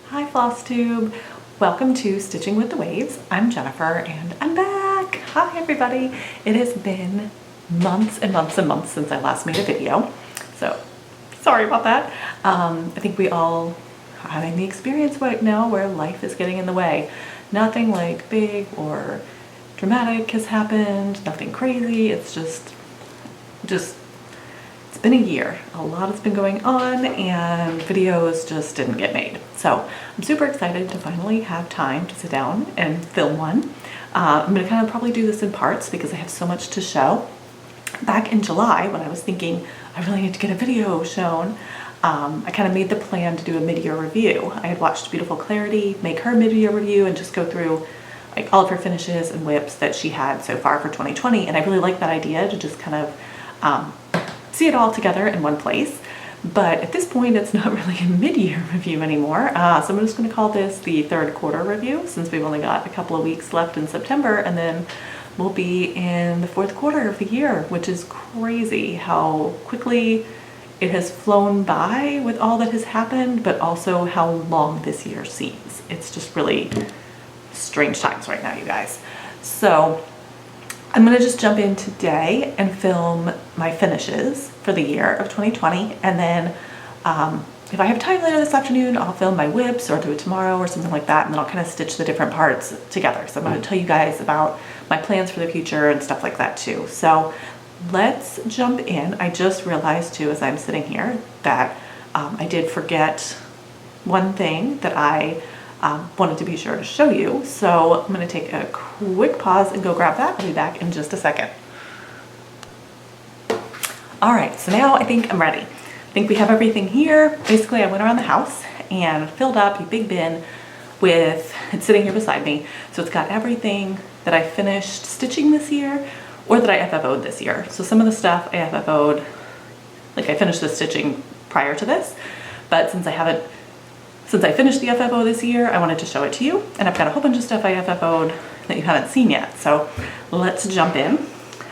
Hi Flosstube! Welcome to Stitching with the Waves. I'm Jennifer and I'm back! Hi everybody! It has been months and months and months since I last made a video, so sorry about that. I think we all are having the experience right now where life is getting in the way. Nothing like big or dramatic has happened, nothing crazy, it's just it's been a year. A lot has been going on and videos just didn't get made. So I'm super excited to finally have time to sit down and film one. I'm gonna kind of probably do this in parts because I have so much to show. Back in July, when I was thinking I really need to get a video shown, I kind of made the plan to do a mid-year review. I had watched Beautiful Clarity make her mid-year review and just go through like all of her finishes and whips that she had so far for 2020, and I really like that idea to just kind of see it all together in one place. But at this point, it's not really a mid-year review anymore. So I'm just going to call this the third quarter review since we've only got a couple of weeks left in September, and then we'll be in the fourth quarter of the year, which is crazy how quickly it has flown by with all that has happened, but also how long this year seems. It's just really strange times right now, you guys. So I'm gonna just jump in today and film my finishes for the year of 2020, and then if I have time later this afternoon, I'll film my whips or do it tomorrow or something like that, and then I'll kind of stitch the different parts together. So I'm gonna tell you guys about my plans for the future and stuff like that too. So let's jump in. I just realized too, as I'm sitting here, that I did forget one thing that I wanted to be sure to show you. So I'm going to take a quick pause and go grab that. I'll be back in just a second. All right, so now I think I'm ready. I think we have everything here. Basically, I went around the house and filled up a big bin with, it's sitting here beside me, so it's got everything that I finished stitching this year or that I FFO'd this year. So some of the stuff I FFO'd, like I finished the stitching prior to this, but since I finished the FFO this year, I wanted to show it to you, and I've got a whole bunch of stuff I FFO'd that you haven't seen yet. So let's jump in.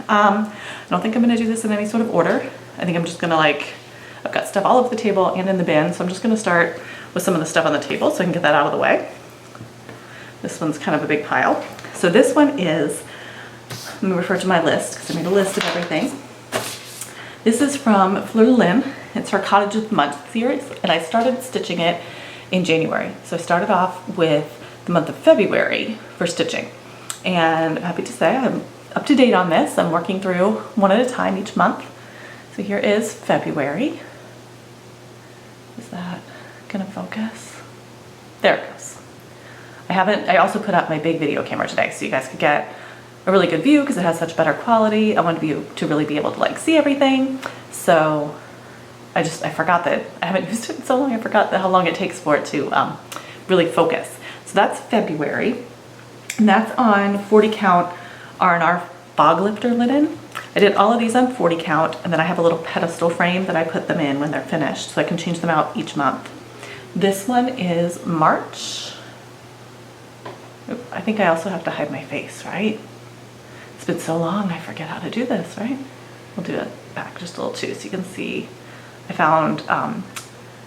I don't think I'm gonna do this in any sort of order. I think I'm just gonna I've got stuff all over the table and in the bin, so I'm just gonna start with some of the stuff on the table so I can get that out of the way. This one's kind of a big pile. So this one is, let me refer to my list because I made a list of everything. This is from Fleur Lynn. It's her Cottage with Mud series, and I started stitching it in January. So I started off with the month of February for stitching, and I'm happy to say I'm up to date on this. I'm working through one at a time each month. So here is February. Is that gonna focus? There it goes. I also put up my big video camera today so you guys could get a really good view because it has such better quality. I wanted to really be able to see everything. So I forgot that I haven't used it in so long. I forgot how long it takes for it to really focus. So that's February, and that's on 40 count R&R fog lifter linen. I did all of these on 40 count, and then I have a little pedestal frame that I put them in when they're finished, so I can change them out each month. This one is March. Oop, I think I also have to hide my face, right? It's been so long, I forget how to do this, right? We'll do it back just a little too, so you can see. I found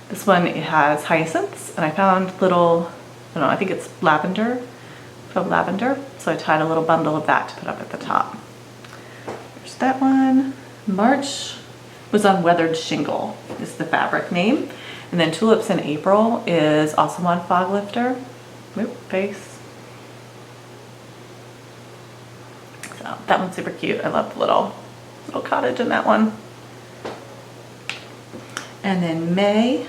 this one, it has hyacinths, and I found little, I don't know, I think it's lavender, faux lavender. So I tied a little bundle of that to put up at the top. There's that one. March was on Weathered Shingle, is the fabric name. And then Tulips in April is also on Fog Lifter. Oop, face. So that one's super cute. I love the little cottage in that one. And then May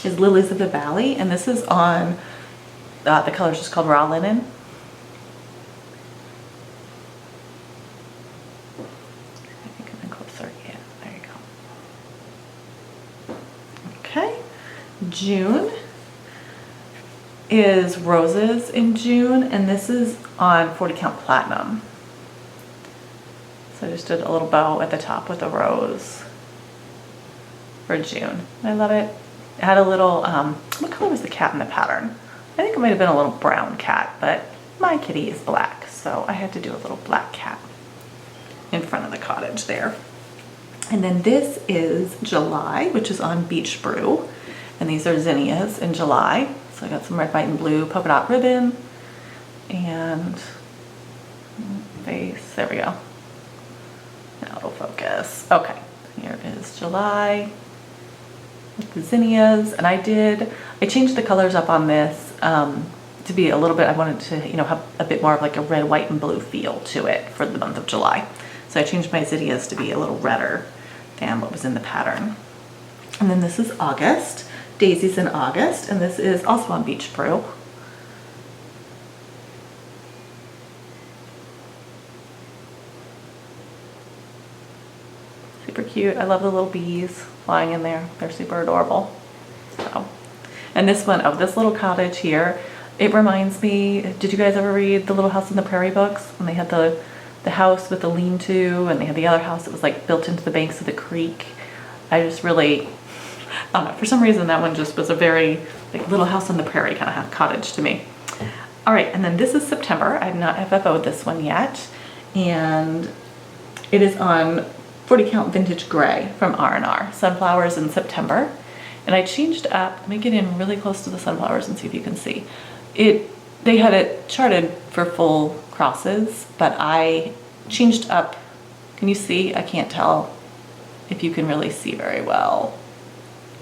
is Lilies of the Valley, and this is on, the color's just called Raw Linen. I think I'm in closer, yeah, there you go. Okay, June is Roses in June, and this is on 40 count platinum. So I just did a little bow at the top with a rose for June. I love it. It had a little, what color was the cat in the pattern? I think it might have been a little brown cat, but my kitty is black, so I had to do a little black cat in front of the cottage there. And then this is July, which is on Beach Brew, And these are zinnias in July. So I got some red, white, and blue polka dot ribbon and face, there we go. Now it'll focus. Okay, here is July with the zinnias. And I changed the colors up on this to be a little bit, I wanted to, you know, have a bit more of like a red, white, and blue feel to it for the month of July. So I changed my zinnias to be a little redder than what was in the pattern. And then this is August, daisies in August, and this is also on Beach Brew. Super cute. I love the little bees flying in there. They're super adorable. So, and this one, oh, this little cottage here, it reminds me, did you guys ever read the Little House on the Prairie books? When they had the house with the lean-to, and they had the other house that was like built into the banks of the creek. I just really, I don't know, for some reason that one just was a very like Little House on the Prairie kind of cottage to me. All right, and then this is September. I have not FFO'd this one yet, and it is on 40 count vintage gray from R&R, sunflowers in September. And I changed up, let me get in really close to the sunflowers and see if you can see. They had it charted for full crosses, but I changed up, can you see? I can't tell if you can really see very well.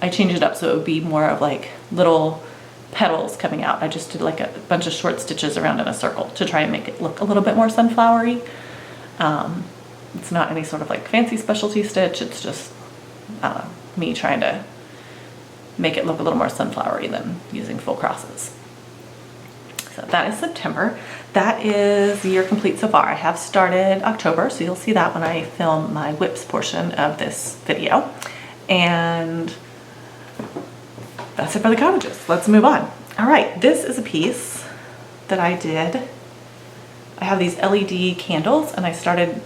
I changed it up so it would be more of like little petals coming out. I just did like a bunch of short stitches around in a circle to try and make it look a little bit more sunflowery. It's not any sort of like fancy specialty stitch. It's just, I don't know, me trying to make it look a little more sunflowery than using full crosses. So that is September. That is the year complete so far. I have started October, so you'll see that when I film my whips portion of this video. And that's it for the cottages. Let's move on. All right, this is a piece that I did. I have these LED candles, and I started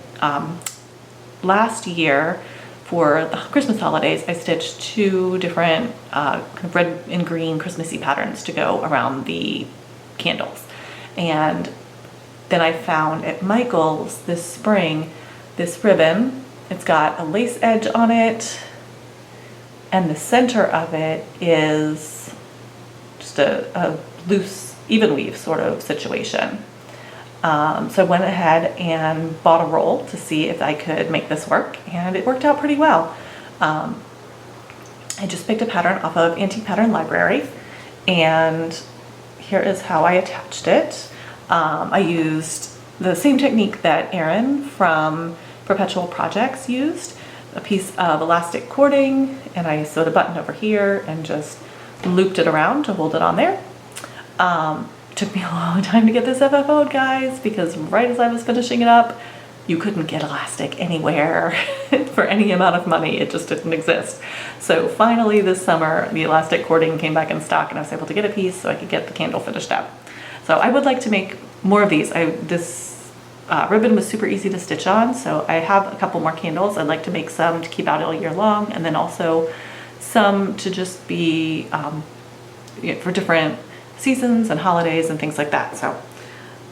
last year for the Christmas holidays. I stitched 2 different kind of red and green Christmassy patterns to go around the candles. And then I found at Michael's this spring this ribbon. It's got a lace edge on it, and the center of it is just a loose even weave sort of situation. So I went ahead and bought a roll to see if I could make this work, and it worked out pretty well. I just picked a pattern off of Antique Pattern Library, and here is how I attached it. I used the same technique that Erin from Perpetual Projects used, a piece of elastic cording, and I sewed a button over here and just looped it around to hold it on there. Took me a long time to get this FFO'd, guys, because right as I was finishing it up, you couldn't get elastic anywhere for any amount of money. It just didn't exist. So finally this summer, the elastic cording came back in stock, and I was able to get a piece so I could get the candle finished up. So I would like to make more of these. This ribbon was super easy to stitch on, so I have a couple more candles. I'd like to make some to keep out all year long, and then also some to just be for different seasons and holidays and things like that. So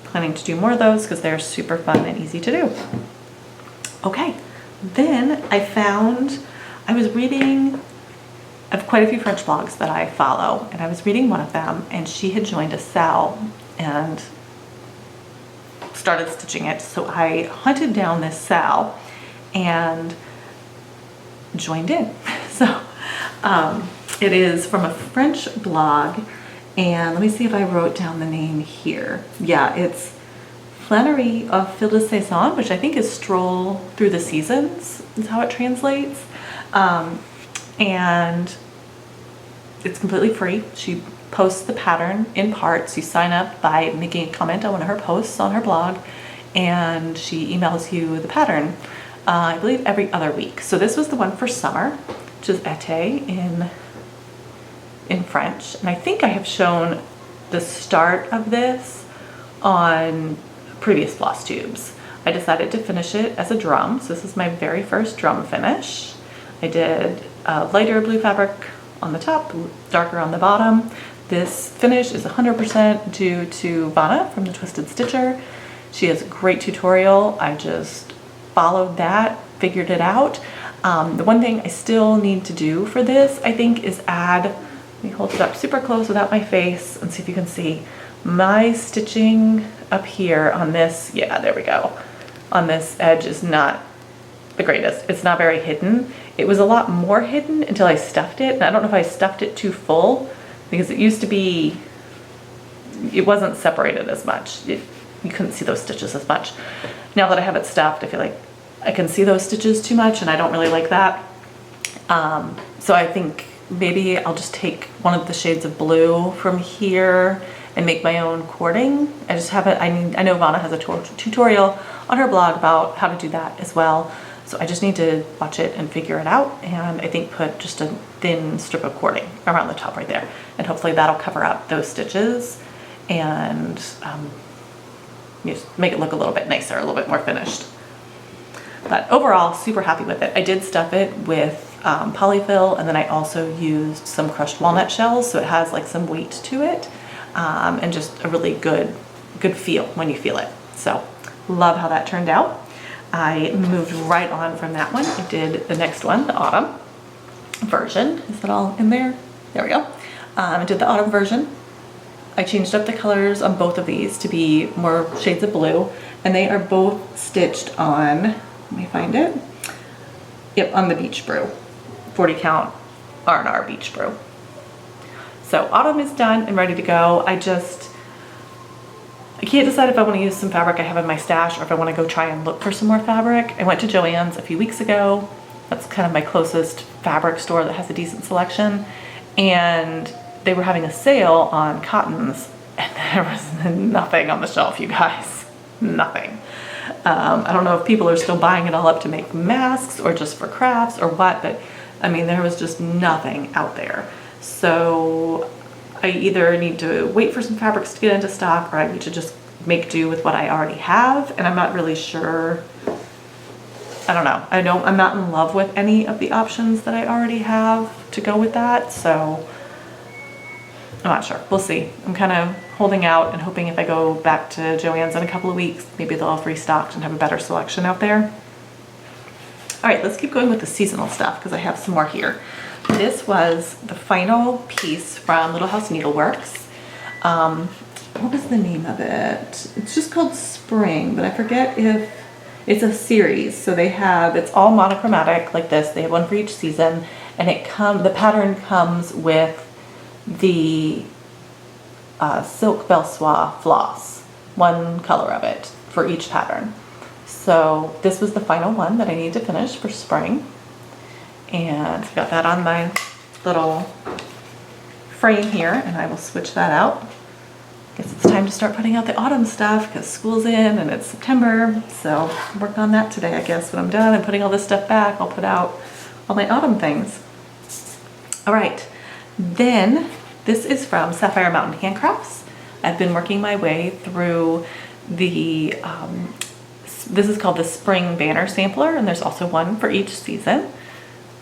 planning to do more of those because they're super fun and easy to do. Okay, then I was reading, I have quite a few French blogs that I follow, and I was reading one of them, and she had joined a Sal and started stitching it. So I hunted down this Sal and joined in. So it is from a French blog, and let me see if I wrote down the name here. Yeah, it's Flânerie of Fil de Saison, which I think is Stroll Through the Seasons is how it translates. And it's completely free. She posts the pattern in parts. You sign up by making a comment on one of her posts on her blog, and she emails you the pattern, I believe every other week. So this was the one for summer, which is été in French. And I think I have shown the start of this on previous Flosstubes. I decided to finish it as a drum. So this is my very first drum finish. I did a lighter blue fabric on the top, darker on the bottom. This finish is 100% due to Vanna from the Twisted Stitcher. She has a great tutorial. I just followed that, figured it out. The one thing I still need to do for this, I think, is add Let me hold it up super close without my face and see if you can see my stitching up here on this. Yeah, there we go. On this edge is not the greatest. It's not very hidden. It was a lot more hidden until I stuffed it. And I don't know if I stuffed it too full because it used to be, it wasn't separated as much. You couldn't see those stitches as much. Now that I have it stuffed, I feel like I can see those stitches too much and I don't really like that. So I think maybe I'll just take one of the shades of blue from here and make my own cording. I just haven't, I know Vanna has a tutorial on her blog about how to do that as well. So I just need to watch it and figure it out, and I think put just a thin strip of cording around the top right there, and hopefully that'll cover up those stitches and just make it look a little bit nicer, a little bit more finished. But overall, super happy with it. I did stuff it with polyfill, and then I also used some crushed walnut shells, so it has like some weight to it, and just a really good feel when you feel it. So love how that turned out. I moved right on from that one. I did the next one, the autumn version. Is it all in there? There we go. I did the autumn version. I changed up the colors on both of these to be more shades of blue, and they are both stitched on, let me find it. Yep, on the Beach Brew, 40 count R&R Beach Brew. So autumn is done and ready to go. I can't decide if I want to use some fabric I have in my stash or if I want to go try and look for some more fabric. I went to Joann's a few weeks ago. That's kind of my closest fabric store that has a decent selection. And they were having a sale on cottons and there was nothing on the shelf, you guys. Nothing. I don't know if people are still buying it all up to make masks or just for crafts or what, but I mean, there was just nothing out there. So I either need to wait for some fabrics to get into stock or I need to just make do with what I already have. And I'm not really sure. I don't know. I'm not in love with any of the options that I already have to go with that. So I'm not sure. We'll see. I'm kind of holding out and hoping if I go back to Joann's in a couple of weeks, maybe they'll have restocked and have a better selection out there. All right, let's keep going with the seasonal stuff because I have some more here. This was the final piece from Little House Needleworks. What was the name of it? It's just called Spring, but I forget if it's a series. So they have, it's all monochromatic like this. They have one for each season, and the pattern comes with the Silk Belsois floss, one color of it for each pattern. So this was the final one that I need to finish for spring. And I've got that on my little frame here, and I will switch that out. Guess it's time to start putting out the autumn stuff because school's in and it's September. So work on that today, I guess. When I'm done and putting all this stuff back, I'll put out all my autumn things. All right, then this is from Sapphire Mountain Handcrafts. I've been working my way through the, this is called the Spring Banner Sampler, and there's also one for each season.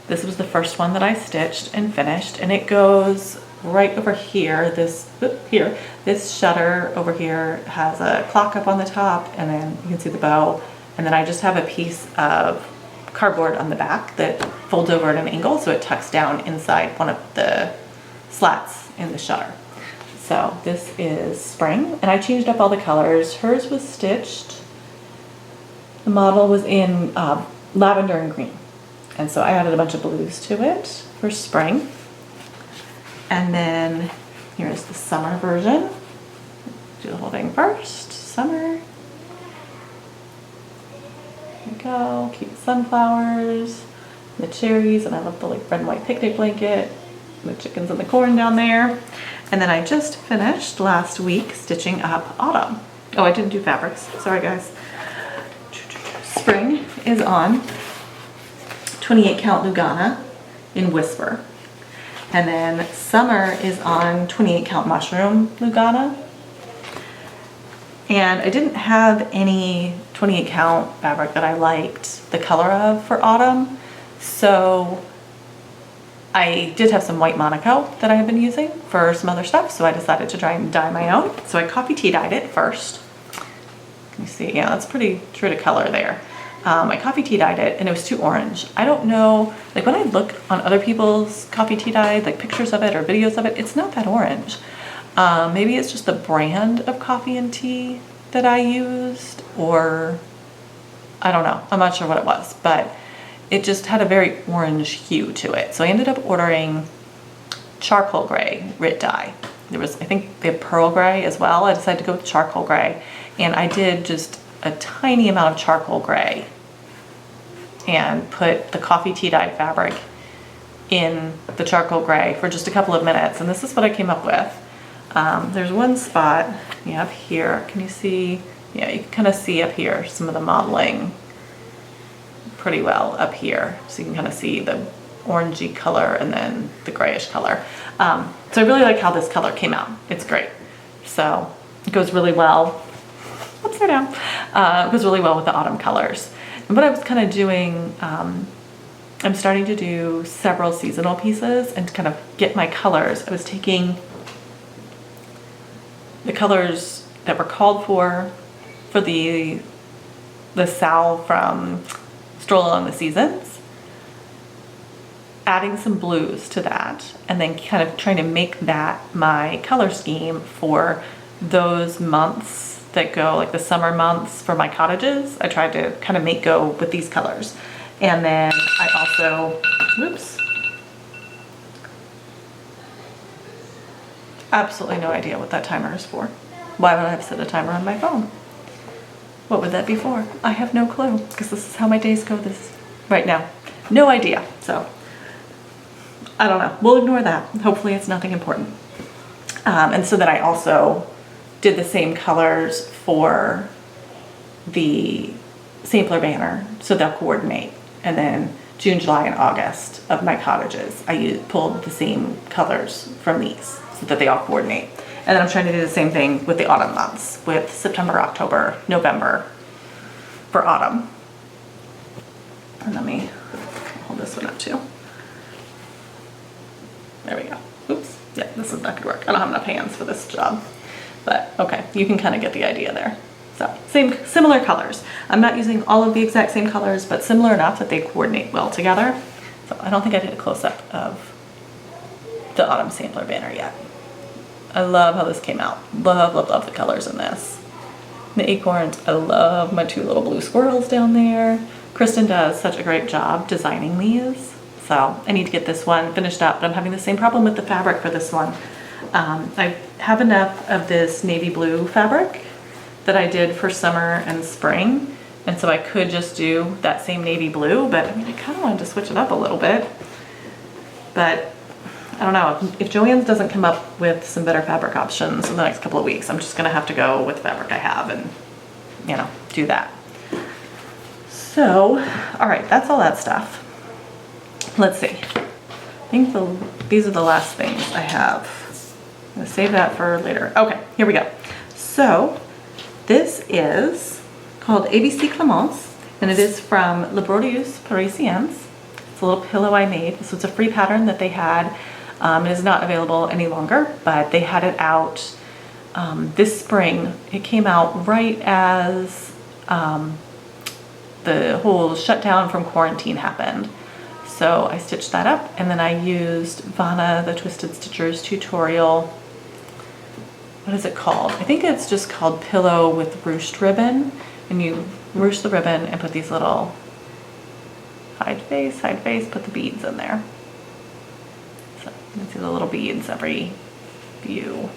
This was the first one that I stitched and finished, and it goes right over here. This shutter over here has a clock up on the top, and then you can see the bow, and then I just have a piece of cardboard on the back that folds over at an angle so it tucks down inside one of the slats in the shutter. So this is Spring, and I changed up all the colors. Hers was stitched, the model was in lavender and green. And so I added a bunch of blues to it for spring. And then here's the summer version. Do the whole thing first. Summer. There we go. Cute sunflowers, the cherries, and I love the like red and white picnic blanket, the chickens and the corn down there. And then I just finished last week stitching up autumn. Oh, I didn't do fabrics. Sorry, guys. Spring is on 28 count Lugana in Whisper. And then summer is on 28 count mushroom Lugana. And I didn't have any 28 count fabric that I liked the color of for autumn. So I did have some white Monaco that I have been using for some other stuff. So I decided to try and dye my own. So I coffee tea dyed it first. You see, yeah, that's pretty true to color there. I coffee tea dyed it and it was too orange. I don't know, like when I look on other people's coffee tea dyed, like pictures of it or videos of it, it's not that orange. Maybe it's just the brand of coffee and tea that I used, or I don't know. I'm not sure what it was, but it just had a very orange hue to it. So I ended up ordering charcoal gray Rit dye. There was, I think they have pearl gray as well. I decided to go with charcoal gray, and I did just a tiny amount of charcoal gray and put the coffee tea dye fabric in the charcoal gray for just a couple of minutes, and this is what I came up with. There's one spot, yeah, up here. Can you see? Yeah, you can kind of see up here some of the modeling pretty well up here. So you can kind of see the orangey color and then the grayish color. So I really like how this color came out. It's great. So it goes really well. Upside down. It goes really well with the autumn colors. And what I was kind of doing, I'm starting to do several seasonal pieces and to kind of get my colors. I was taking the colors that were called for the Sal from Stroll Along the Seasons, adding some blues to that, and then kind of trying to make that my color scheme for those months that go, like the summer months for my cottages. I tried to kind of make go with these colors. And then I also, whoops, absolutely no idea what that timer is for. Why would I have set a timer on my phone? What would that be for? I have no clue, because this is how my days go this right now. No idea. So I don't know. We'll ignore that. Hopefully it's nothing important. And so then I also did the same colors for the sampler banner, so they'll coordinate. And then June, July, and August of my cottages, I pulled the same colors from these so that they all coordinate. And then I'm trying to do the same thing with the autumn months, with September, October, November for autumn. And let me hold this one up too. There we go. Oops. Yeah, this is not gonna work. I don't have enough hands for this job. But okay, you can kind of get the idea there. So similar colors. I'm not using all of the exact same colors, but similar enough that they coordinate well together. So I don't think I did a close-up of the autumn sampler banner yet. I love how this came out. Love, love, love the colors in this. The acorns, I love my two little blue squirrels down there. Kristen does such a great job designing these. So I need to get this one finished up, but I'm having the same problem with the fabric for this one. I have enough of this navy blue fabric that I did for summer and spring, and so I could just do that same navy blue, but I mean, I kind of wanted to switch it up a little bit. But I don't know, if Joann's doesn't come up with some better fabric options in the next couple of weeks, I'm just gonna have to go with the fabric I have and, you know, do that. So, all right, that's all that stuff. Let's see. I think these are the last things I have. I'm gonna save that for later. Okay, here we go. So, this is called ABC Clémence, and it is from Les Brodeuses Parisiennes. It's a little pillow I made. So it's a free pattern that they had. It is not available any longer, but they had it out this spring. It came out right as the whole shutdown from quarantine happened. So I stitched that up, and then I used Vanna the Twisted Stitchers tutorial. What is it called? I think it's just called Pillow with Ruched Ribbon. And you ruche the ribbon and put these little side face, put the beads in there. So you can see the little beads every few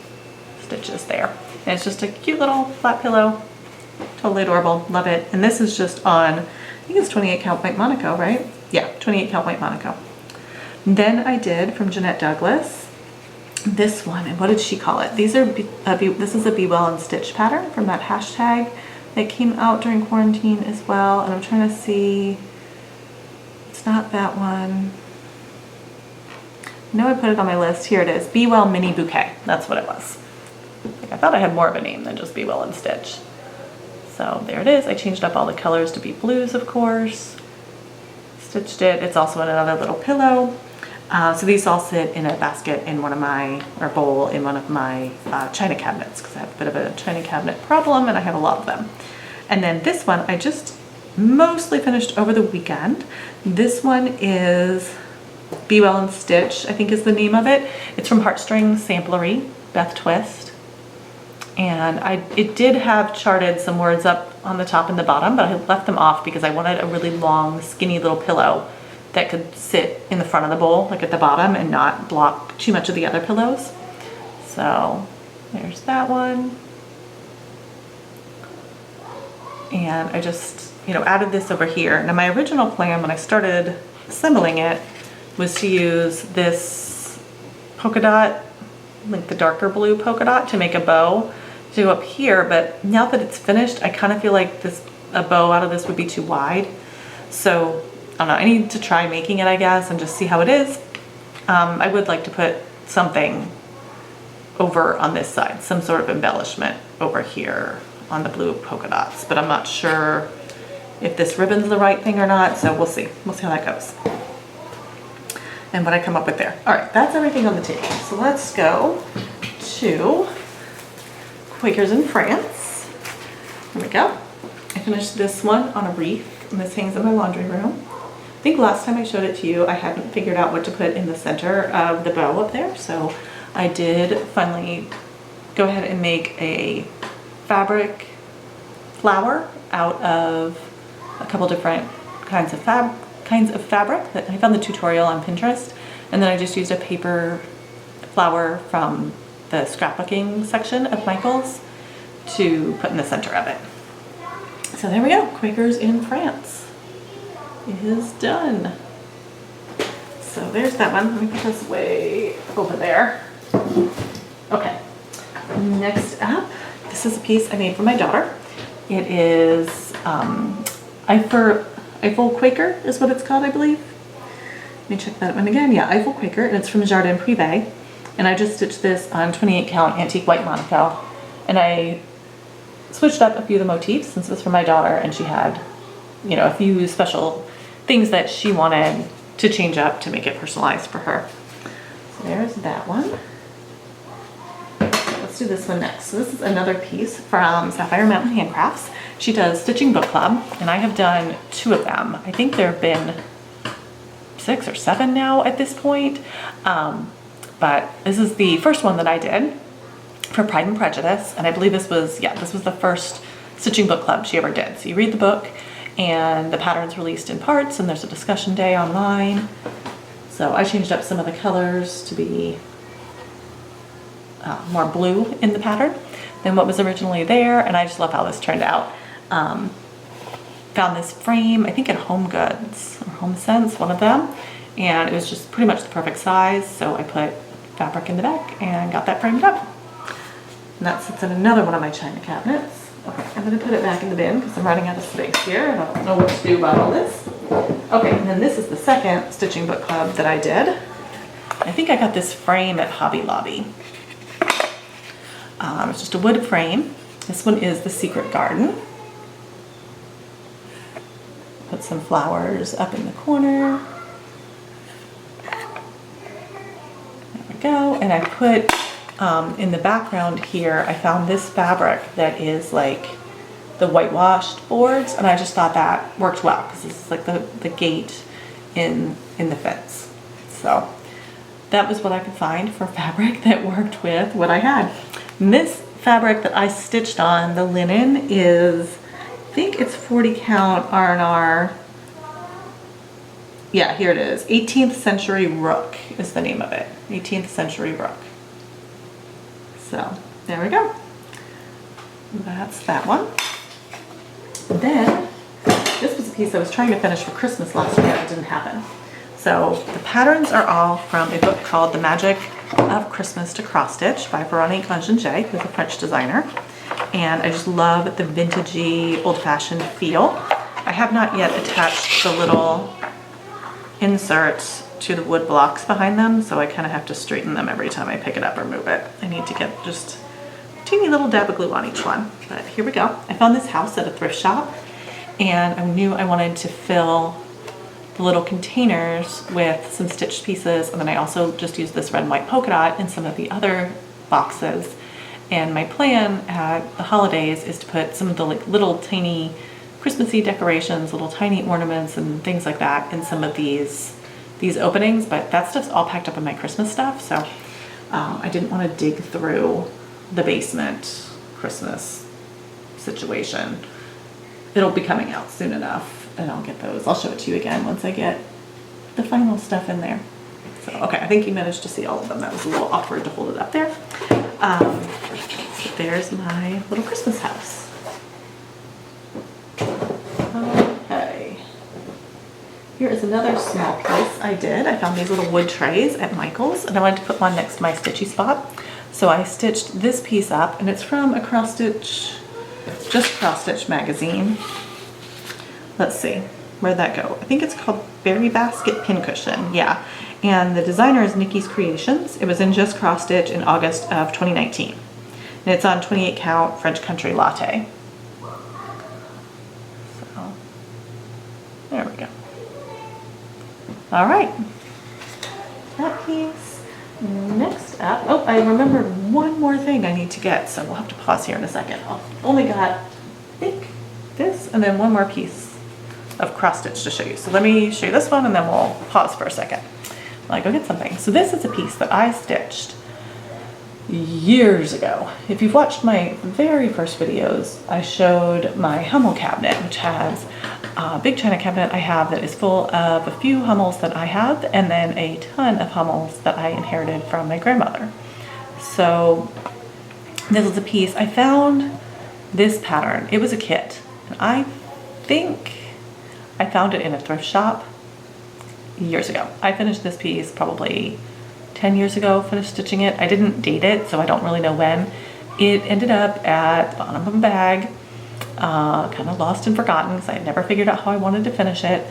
stitches there. And it's just a cute little flat pillow. Totally adorable, love it. And this is just on, I think it's 28 count white Monaco, right? Yeah, 28 count white Monaco. Then I did from Jeanette Douglas this one, and what did she call it? These are this is a Be Well and Stitch pattern from that hashtag that came out during quarantine as well. And I'm trying to see, it's not that one. I know I put it on my list. Here it is, Be Well Mini Bouquet. That's what it was. I thought I had more of a name than just Be Well and Stitch. So there it is. I changed up all the colors to be blues, of course. Stitched it. It's also in another little pillow. So these all sit in a basket in one of my, or bowl in one of my china cabinets, because I have a bit of a china cabinet problem and I have a lot of them. And then this one, I just mostly finished over the weekend. This one is Be Well and Stitch, I think is the name of it. It's from Heartstring Samplery, Beth Twist. And it did have charted some words up on the top and the bottom, but I left them off because I wanted a really long, skinny little pillow that could sit in the front of the bowl, like at the bottom, and not block too much of the other pillows. So there's that one. And I just, added this over here. Now my original plan when I started assembling it was to use this polka dot, like the darker blue polka dot, to make a bow to go up here, but now that it's finished, I kind of feel like a bow out of this would be too wide. So I don't know, I need to try making it, I guess, and just see how it is. I would like to put something over on this side, some sort of embellishment over here on the blue polka dots, but I'm not sure if this ribbon's the right thing or not, so we'll see. We'll see how that goes and what I come up with there. All right, that's everything on the table. So let's go to Quakers in France. There we go. I finished this one on a wreath, and this hangs in my laundry room. I think last time I showed it to you, I hadn't figured out what to put in the center of the bow up there, so I did finally go ahead and make a fabric flower out of a couple different kinds of fabric that I found the tutorial on Pinterest, and then I just used a paper flower from the scrapbooking section of Michael's to put in the center of it. So there we go, Quakers in France is done. So there's that one. Let me put this way over there. Okay, next up, this is a piece I made for my daughter. It is Eiffel Quaker is what it's called, I believe. Let me check that one again. Yeah, Eiffel Quaker, and it's from Jardin Privé. And I just stitched this on 28 count antique white Monaco. And I switched up a few of the motifs since it was for my daughter, and she had, a few special things that she wanted to change up to make it personalized for her. So there's that one. Let's do this one next. So this is another piece from Sapphire Mountain Handcrafts. She does Stitching Book Club, and I have done 2 of them. I think there have been 6 or 7 now at this point. But this is the first one that I did for Pride and Prejudice, and I believe this was the first Stitching Book Club she ever did. So you read the book, and the pattern's released in parts, and there's a discussion day online. So I changed up some of the colors to be more blue in the pattern than what was originally there, and I just love how this turned out. Found this frame, I think at Home Goods or Home Sense, one of them, and it was just pretty much the perfect size, so I put fabric in the back and got that framed up. And that sits in another one of my china cabinets. Okay, I'm gonna put it back in the bin because I'm running out of space here and I don't know what to do about all this. Okay, and then this is the second Stitching Book Club that I did. I think I got this frame at Hobby Lobby. It's just a wood frame. This one is The Secret Garden. Put some flowers up in the corner. There we go. And I put in the background here, I found this fabric that is like the whitewashed boards, and I just thought that worked well because this is like the gate in the fence. So that was what I could find for fabric that worked with what I had. And this fabric that I stitched on, the linen, is, I think it's 40 count R&R. Yeah, here it is. 18th Century Rook is the name of it. 18th Century Rook. So there we go. That's that one. Then this was a piece I was trying to finish for Christmas last year. It didn't happen. So the patterns are all from a book called The Magic of Christmas to Cross Stitch by Veronique Angenger, who's a French designer. And I just love the vintagey, old-fashioned feel. I have not yet attached the little inserts to the wood blocks behind them, so I kind of have to straighten them every time I pick it up or move it. I need to get just a teeny little dab of glue on each one. But here we go. I found this house at a thrift shop, and I knew I wanted to fill the little containers with some stitched pieces, and then I also just used this red and white polka dot in some of the other boxes. And my plan at the holidays is to put some of the like little tiny Christmassy decorations, little tiny ornaments and things like that in some of these openings, but that stuff's all packed up in my Christmas stuff, so I didn't want to dig through the basement Christmas situation. It'll be coming out soon enough, and I'll get those. I'll show it to you again once I get the final stuff in there. So, okay, I think you managed to see all of them. That was a little awkward to hold it up there. So there's my little Christmas house. Okay. Here is another small piece I did. I found these little wood trays at Michael's, and I wanted to put one next to my stitchy spot. So I stitched this piece up, and it's from a Cross Stitch magazine. Let's see, where'd that go? I think it's called Berry Basket Pincushion, yeah. And the designer is Nikki's Creations. It was in Just Cross Stitch in August of 2019. And it's on 28 count French Country Latte. So, there we go. All right, that piece. Next up, oh, I remembered one more thing I need to get, so we'll have to pause here in a second. I've only got, I think, this and then one more piece of cross stitch to show you. So let me show you this one and then we'll pause for a second while I go get something. So this is a piece that I stitched years ago. If you've watched my very first videos, I showed my Hummel cabinet, which has a big china cabinet I have that is full of a few Hummels that I have, and then a ton of Hummels that I inherited from my grandmother. So this is a piece. I found this pattern. It was a kit. And I think I found it in a thrift shop years ago. I finished this piece probably 10 years ago, finished stitching it. I didn't date it, so I don't really know when. It ended up at the bottom of a bag, kind of lost and forgotten because I had never figured out how I wanted to finish it.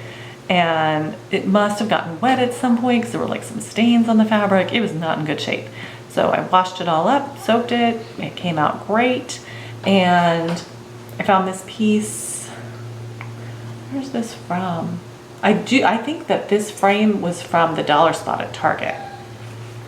And it must have gotten wet at some point because there were like some stains on the fabric. It was not in good shape. So I washed it all up, soaked it. It came out great. And I found this piece. Where's this from? I think that this frame was from the dollar spot at Target.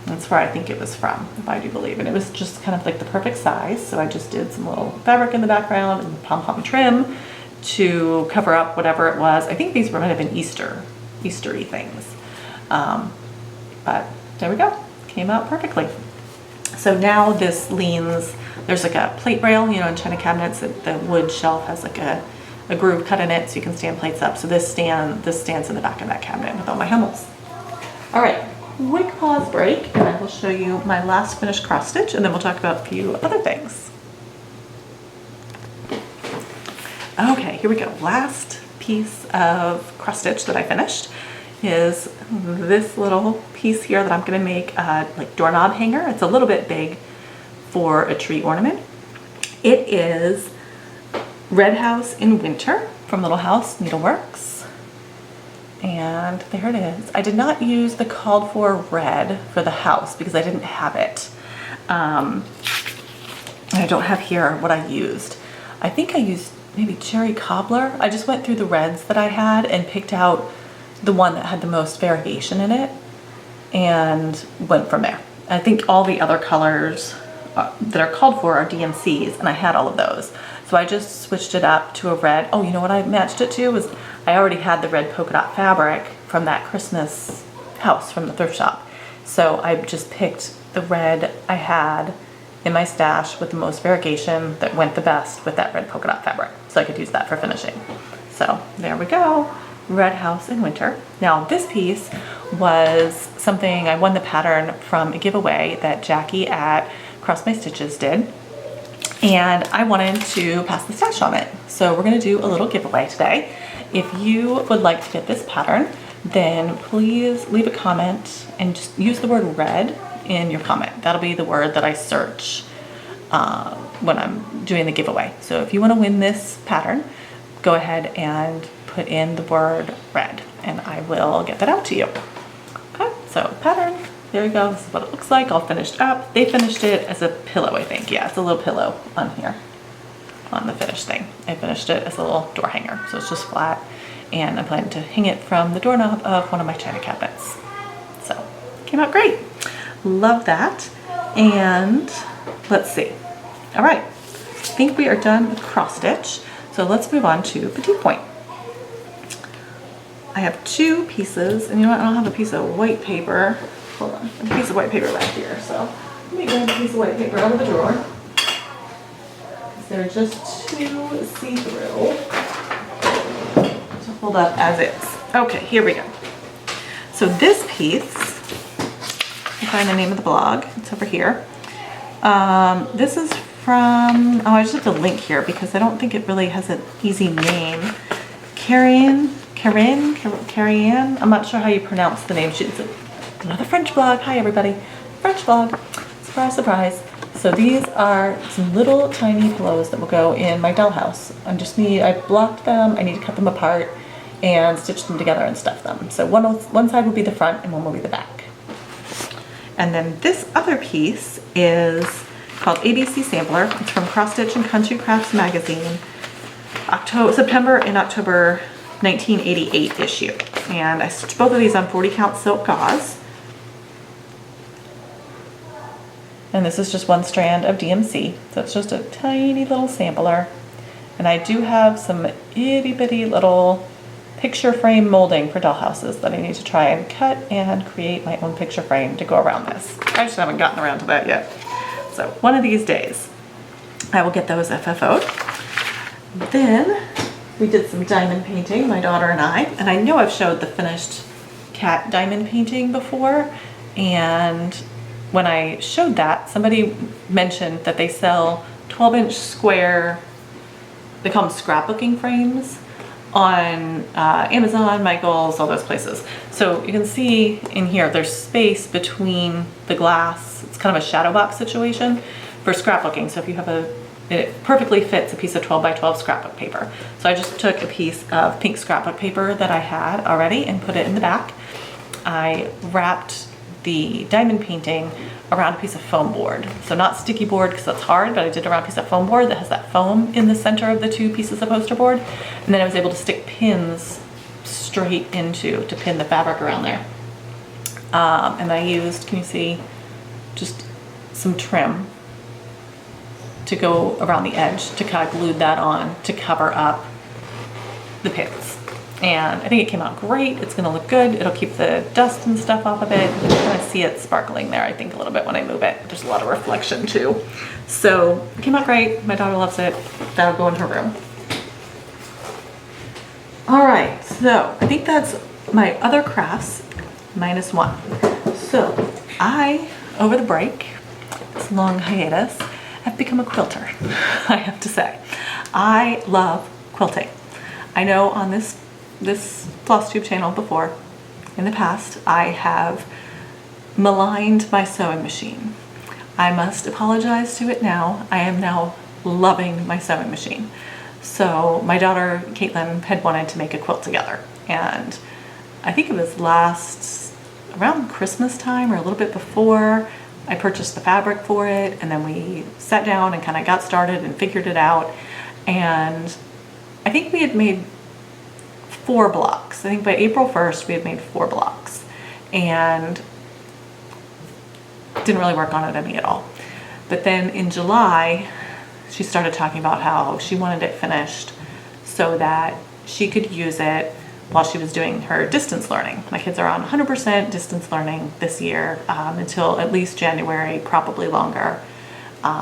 That's where I think it was from, if I do believe. And it was just kind of like the perfect size. So I just did some little fabric in the background and pom-pom trim to cover up whatever it was. I think these might have been Eastery things. But there we go, came out perfectly. So now this leans, there's like a plate rail, you know, in china cabinets, the wood shelf has like a groove cut in it so you can stand plates up. So this stands in the back of that cabinet with all my Hummels. All right, quick pause break, and I will show you my last finished cross stitch, and then we'll talk about a few other things. Okay, here we go. Last piece of cross stitch that I finished is this little piece here that I'm gonna make a like doorknob hanger. It's a little bit big for a tree ornament. It is Red House in Winter from Little House Needleworks. And there it is. I did not use the called for red for the house because I didn't have it. And I don't have here what I used. I think I used maybe cherry cobbler. I just went through the reds that I had and picked out the one that had the most variation in it and went from there. I think all the other colors that are called for are DMCs, and I had all of those. So I just switched it up to a red. Oh, you know what I matched it to was I already had the red polka dot fabric from that Christmas house from the thrift shop. So I just picked the red I had in my stash with the most variegation that went the best with that red polka dot fabric. So I could use that for finishing. So there we go, Red House in Winter. Now this piece was something, I won the pattern from a giveaway that Jackie at Cross My Stitches did. And I wanted to pass the stash on it. So we're gonna do a little giveaway today. If you would like to get this pattern, then please leave a comment and just use the word red in your comment. That'll be the word that I search when I'm doing the giveaway. So if you wanna win this pattern, go ahead and put in the word red and I will get that out to you. Okay, so pattern. There you go, this is what it looks like, all finished up. They finished it as a pillow, I think. Yeah, it's a little pillow on here, on the finished thing. I finished it as a little door hanger, so it's just flat. And I'm planning to hang it from the doorknob of one of my china cabinets. So, came out great. Love that. And let's see. All right, I think we are done with cross stitch. So let's move on to petite point. I have 2 pieces, and you know what, I don't have a piece of white paper. Hold on, I have a piece of white paper back here, so let me grab a piece of white paper out of the drawer. They're just too see-through to hold up as is. Okay, here we go. So this piece, you find the name of the blog, it's over here. This is from, oh, I just have to link here because I don't think it really has an easy name. Carrie Ann, I'm not sure how you pronounce the name. She's another French blog. Hi everybody, French blog, surprise, surprise. So these are some little tiny pillows that will go in my dollhouse. I blocked them, I need to cut them apart and stitch them together and stuff them. So one side will be the front and one will be the back. And then this other piece is called ABC Sampler. It's from Cross Stitch and Country Crafts magazine, September and October 1988 issue. And I stitched both of these on 40 count silk gauze. And this is just 1 strand of DMC. So it's just a tiny little sampler. And I do have some itty bitty little picture frame molding for dollhouses that I need to try and cut and create my own picture frame to go around this. I just haven't gotten around to that yet. So one of these days I will get those FFO'd. Then we did some diamond painting, my daughter and I know I've showed the finished cat diamond painting before, and when I showed that, somebody mentioned that they sell 12-inch square, they call them scrapbooking frames, on Amazon, Michael's, all those places. So you can see in here, there's space between the glass. It's kind of a shadow box situation for scrapbooking. So if you have it perfectly fits a piece of 12 by 12 scrapbook paper. So I just took a piece of pink scrapbook paper that I had already and put it in the back. I wrapped the diamond painting around a piece of foam board. So not sticky board because that's hard, but I did around a piece of foam board that has that foam in the center of the 2 pieces of poster board. And then I was able to stick pins straight to pin the fabric around there. And I used, can you see, just some trim to go around the edge to kind of glue that on to cover up the pins. And I think it came out great. It's gonna look good. It'll keep the dust and stuff off of it. You can kind of see it sparkling there, I think, a little bit when I move it. There's a lot of reflection too. So it came out great. My daughter loves it. That'll go in her room. All right, so I think that's my other crafts -1. So I, over the break, this long hiatus, have become a quilter, I have to say. I love quilting. I know on this Flosstube channel before, in the past, I have maligned my sewing machine. I must apologize to it now. I am now loving my sewing machine. So my daughter, Caitlin, had wanted to make a quilt together. And I think it was around Christmas time or a little bit before, I purchased the fabric for it, and then we sat down and kind of got started and figured it out. And I think we had made 4 blocks. I think by April 1st, we had made 4 blocks and didn't really work on it any at all. But then in July, she started talking about how she wanted it finished so that she could use it while she was doing her distance learning. My kids are on 100% distance learning this year until at least January, probably longer.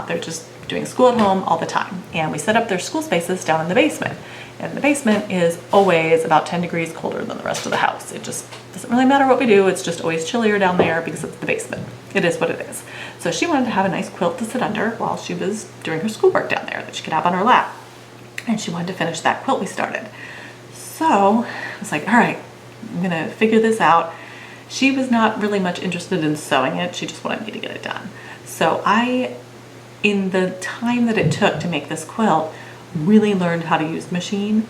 They're just doing school at home all the time. And we set up their school spaces down in the basement. And the basement is always about 10 degrees colder than the rest of the house. It just doesn't really matter what we do. It's just always chillier down there because it's the basement. It is what it is. So she wanted to have a nice quilt to sit under while she was doing her schoolwork down there that she could have on her lap. And she wanted to finish that quilt we started. So I was like, all right, I'm gonna figure this out. She was not really much interested in sewing it. She just wanted me to get it done. So in the time that it took to make this quilt, really learned how to use the machine,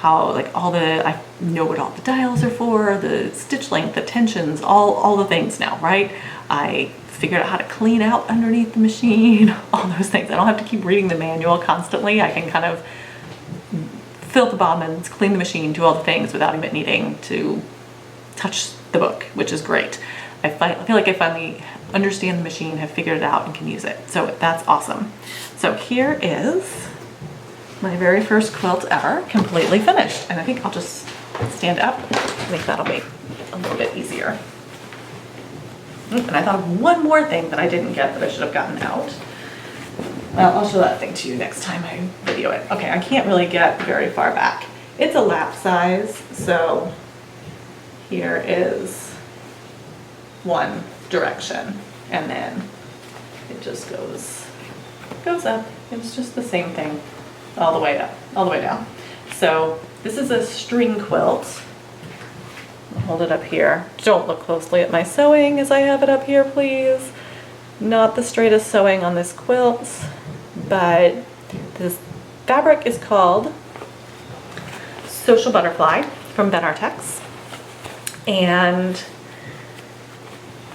I know what all the dials are for, the stitch length, the tensions, all the things now, right? I figured out how to clean out underneath the machine, all those things. I don't have to keep reading the manual constantly. I can kind of fill the bobbins, clean the machine, do all the things without even needing to touch the book, which is great. I feel like I finally understand the machine, have figured it out, and can use it. So that's awesome. So here is my very first quilt ever, completely finished. And I think I'll just stand up. I think that'll be a little bit easier. And I thought of one more thing that I didn't get that I should have gotten out. Well, I'll show that thing to you next time I video it. Okay, I can't really get very far back. It's a lap size, so here is one direction, and then it just goes up. It's just the same thing all the way up, all the way down. So this is a string quilt. I'll hold it up here. Don't look closely at my sewing as I have it up here, please. Not the straightest sewing on this quilt, but this fabric is called Social Butterfly from Ben Artex. And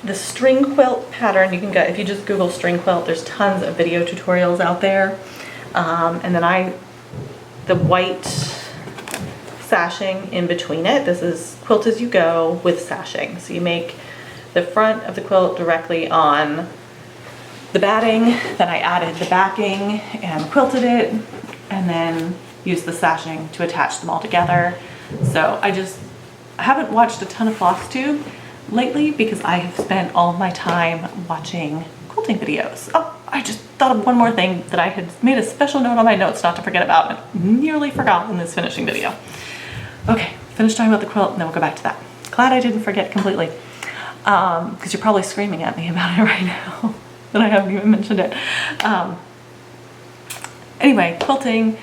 the string quilt pattern, you can get, if you just Google string quilt, there's tons of video tutorials out there. And then the white sashing in between it, this is quilt as you go with sashing. So you make the front of the quilt directly on the batting, then I added the backing and quilted it, and then used the sashing to attach them all together. So I haven't watched a ton of Flosstube lately because I have spent all of my time watching quilting videos. Oh, I just thought of one more thing that I had made a special note on my notes not to forget about and nearly forgot in this finishing video. Okay, finish talking about the quilt and then we'll go back to that. Glad I didn't forget completely, because you're probably screaming at me about it right now that I haven't even mentioned it. Anyway, quilting.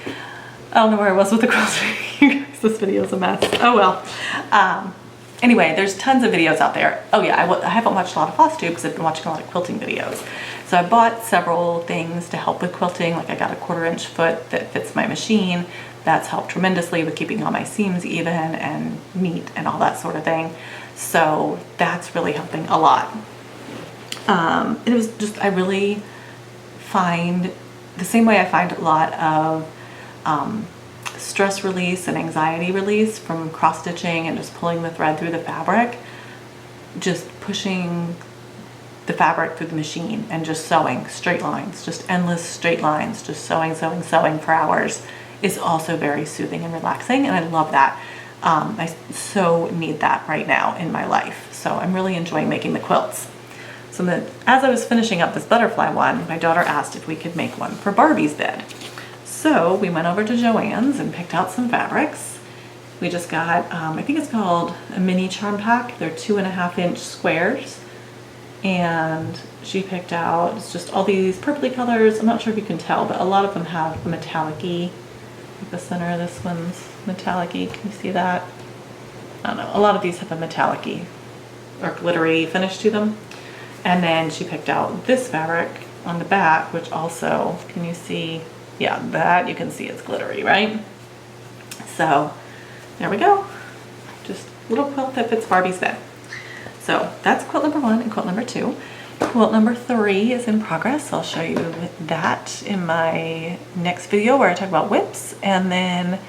I don't know where I was with the quilting. You guys, this video is a mess. Oh well. Anyway, there's tons of videos out there. Oh yeah, I haven't watched a lot of Flosstube because I've been watching a lot of quilting videos. So I bought several things to help with quilting. Like I got a 1/4" foot that fits my machine. That's helped tremendously with keeping all my seams even and neat and all that sort of thing. So that's really helping a lot. It was just, I really find, the same way I find a lot of stress release and anxiety release from cross stitching and just pulling the thread through the fabric, just pushing the fabric through the machine and just sewing straight lines, just endless straight lines, just sewing for hours is also very soothing and relaxing, and I love that. I so need that right now in my life, so I'm really enjoying making the quilts. So as I was finishing up this butterfly one, my daughter asked if we could make one for Barbie's bed. So we went over to Joann's and picked out some fabrics. We just got, I think it's called a mini charm pack. They're 2.5" squares. And she picked out, it's just all these purpley colors. I'm not sure if you can tell, but a lot of them have a metallic-y. Like the center of this one's metallic-y. Can you see that? I don't know. A lot of these have a metallic-y or glittery finish to them. And then she picked out this fabric on the back, which also, can you see? Yeah, that you can see it's glittery, right? So there we go. Just a little quilt that fits Barbie's bed. So that's quilt number 1 and quilt number 2. Quilt number 3 is in progress. I'll show you that in my next video where I talk about whips. And then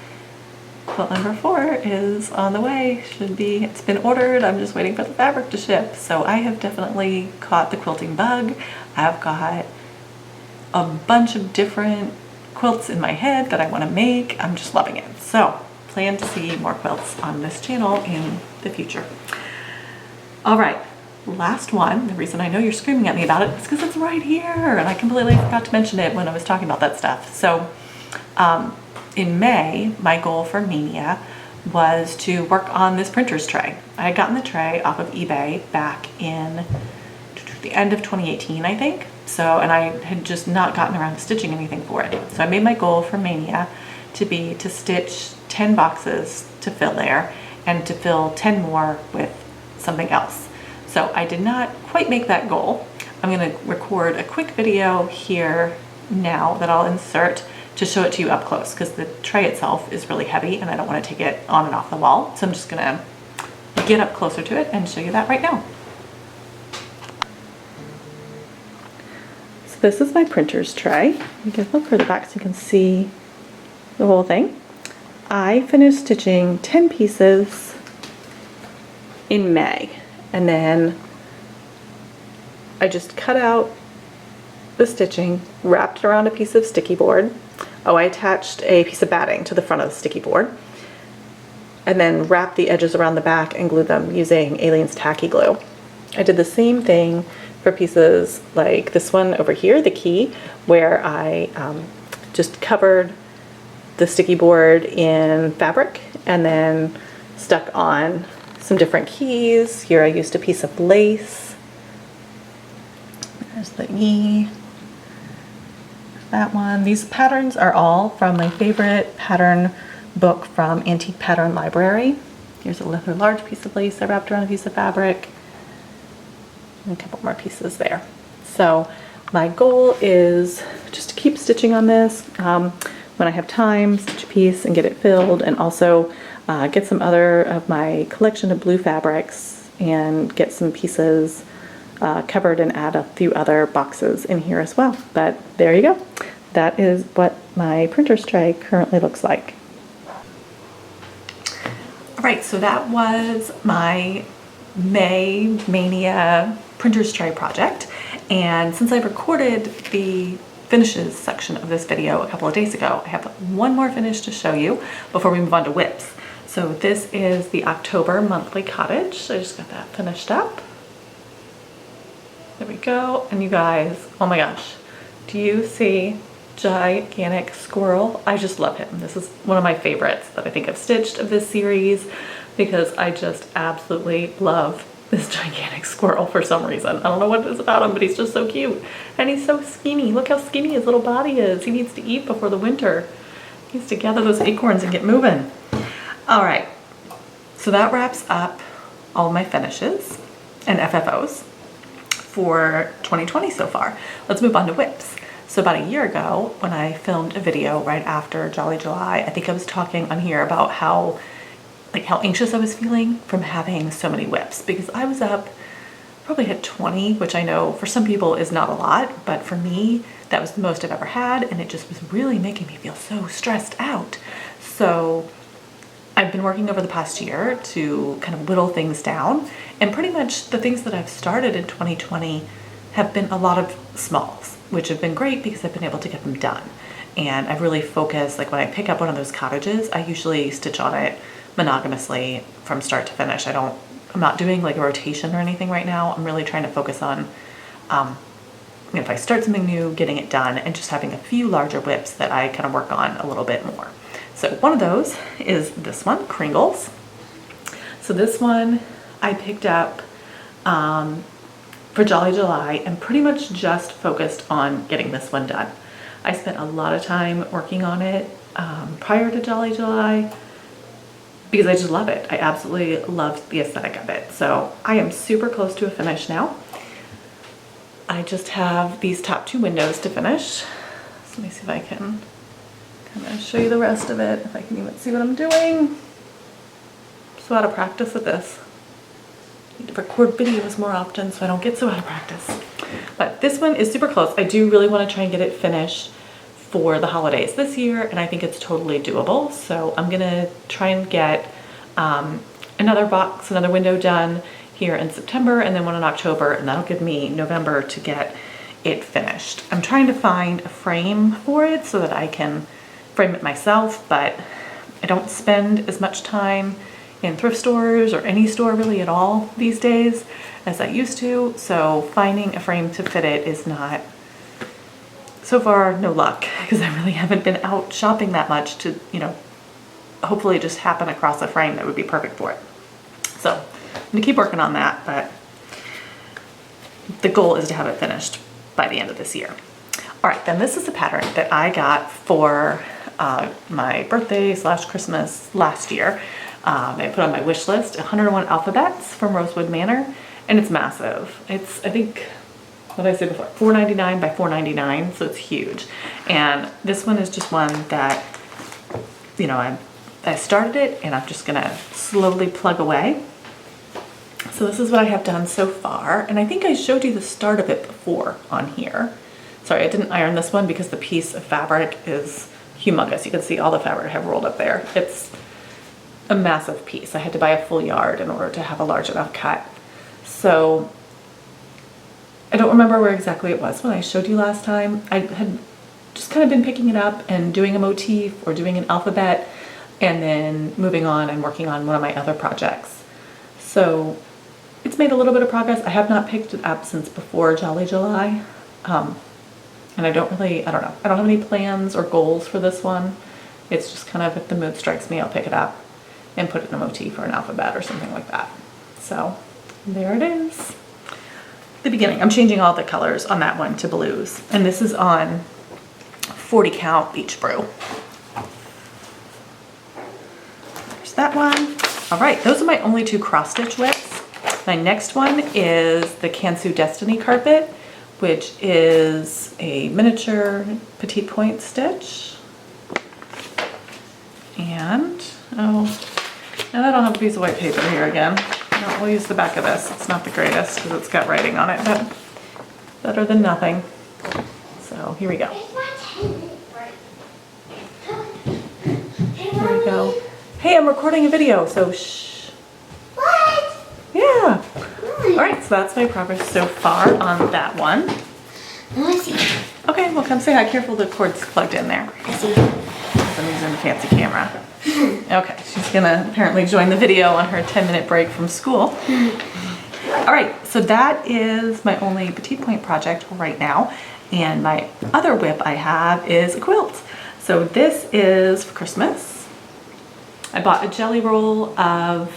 quilt number 4 is on the way. It's been ordered. I'm just waiting for the fabric to ship. So I have definitely caught the quilting bug. I've got a bunch of different quilts in my head that I want to make. I'm just loving it. So plan to see more quilts on this channel in the future. All right, last one. The reason I know you're screaming at me about it is because it's right here, and I completely forgot to mention it when I was talking about that stuff. So in May, my goal for Mania was to work on this printer's tray. I had gotten the tray off of eBay back in the end of 2018, I think. So, and I had just not gotten around to stitching anything for it. So I made my goal for Mania to be to stitch 10 boxes to fill there and to fill 10 more with something else. So I did not quite make that goal. I'm going to record a quick video here now that I'll insert to show it to you up close because the tray itself is really heavy and I don't want to take it on and off the wall. So I'm just going to get up closer to it and show you that right now. So this is my printer's tray. You can look further back so you can see the whole thing. I finished stitching 10 pieces in May, and then I just cut out the stitching, wrapped it around a piece of sticky board. Oh, I attached a piece of batting to the front of the sticky board, and then wrapped the edges around the back and glued them using Aleene's tacky glue. I did the same thing for pieces like this one over here, the key, where I just covered the sticky board in fabric and then stuck on some different keys. Here I used a piece of lace. There's the E. That one. These patterns are all from my favorite pattern book from Antique Pattern Library. Here's another large piece of lace I wrapped around a piece of fabric. And a couple more pieces there. So my goal is just to keep stitching on this. When I have time, stitch a piece and get it filled, and also get some other of my collection of blue fabrics and get some pieces covered and add a few other boxes in here as well. But there you go. That is what my printer's tray currently looks like. All right, so that was my May Mania printer's tray project. And since I recorded the finishes section of this video a couple of days ago, I have one more finish to show you before we move on to whips. So this is the October monthly cottage. I just got that finished up. There we go. And you guys, oh my gosh, do you see gigantic squirrel? I just love him. This is one of my favorites that I think I've stitched of this series because I just absolutely love this gigantic squirrel for some reason. I don't know what it is about him, but he's just so cute. And he's so skinny. Look how skinny his little body is. He needs to eat before the winter. He needs to gather those acorns and get moving. All right, so that wraps up all my finishes and FFOs for 2020 so far. Let's move on to whips. So about a year ago, when I filmed a video right after Jolly July, I think I was talking on here about how anxious I was feeling from having so many whips, because I was up, probably had 20, which I know for some people is not a lot, but for me, that was the most I've ever had, and it just was really making me feel so stressed out. So I've been working over the past year to kind of whittle things down, and pretty much the things that I've started in 2020 have been a lot of smalls, which have been great because I've been able to get them done. And I've really focused, like when I pick up one of those cottages, I usually stitch on it monogamously from start to finish. I'm not doing like a rotation or anything right now. I'm really trying to focus on, if I start something new, getting it done, and just having a few larger whips that I kind of work on a little bit more. So one of those is this one, Kringles. So this one I picked up for Jolly July and pretty much just focused on getting this one done. I spent a lot of time working on it prior to Jolly July because I just love it. I absolutely love the aesthetic of it. So I am super close to a finish now. I just have these top two windows to finish. So let me see if I can kind of show you the rest of it, if I can even see what I'm doing. I'm so out of practice at this. I need to record videos more often so I don't get so out of practice. But this one is super close. I do really want to try and get it finished for the holidays this year, and I think it's totally doable. So I'm gonna try and get another box, another window done here in September, and then one in October, and that'll give me November to get it finished. I'm trying to find a frame for it so that I can frame it myself, but I don't spend as much time in thrift stores or any store really at all these days as I used to. So finding a frame to fit it is not, so far, no luck, because I really haven't been out shopping that much to, hopefully just happen across a frame that would be perfect for it. So I'm gonna keep working on that, but the goal is to have it finished by the end of this year. All right, then this is a pattern that I got for my birthday / Christmas last year. I put on my wish list 101 alphabets from Rosewood Manor, and it's massive. It's, I think, what did I say before? $4.99 by $4.99, so it's huge. And this one is just one that, I started it and I'm just gonna slowly plug away. So this is what I have done so far, and I think I showed you the start of it before on here. Sorry, I didn't iron this one because the piece of fabric is humongous. You can see all the fabric I have rolled up there. It's a massive piece. I had to buy a full yard in order to have a large enough cut. So I don't remember where exactly it was when I showed you last time. I had just kind of been picking it up and doing a motif or doing an alphabet and then moving on and working on one of my other projects. So it's made a little bit of progress. I have not picked it up since before Jolly July. And I don't know. I don't have any plans or goals for this one. It's just kind of, if the mood strikes me, I'll pick it up and put it in a motif or an alphabet or something like that. So there it is. The beginning. I'm changing all the colors on that one to blues. And this is on 40 count beach brew. There's that one. All right, those are my only 2 cross stitch whips. My next one is the Kansu Destiny carpet, which is a miniature petite point stitch. And, oh, now I don't have a piece of white paper here again. No, we'll use the back of this. It's not the greatest because it's got writing on it, but better than nothing. So here we go. There we go. Hey, I'm recording a video, so shh. What? Yeah. All right, so that's my progress so far on that one. I see. Okay, well, come say hi. Careful, the cord's plugged in there. I see. I'm using the fancy camera. Okay, she's gonna apparently join the video on her 10-minute break from school. All right, so that is my only petite point project right now. And my other whip I have is a quilt. So this is for Christmas. I bought a jelly roll of,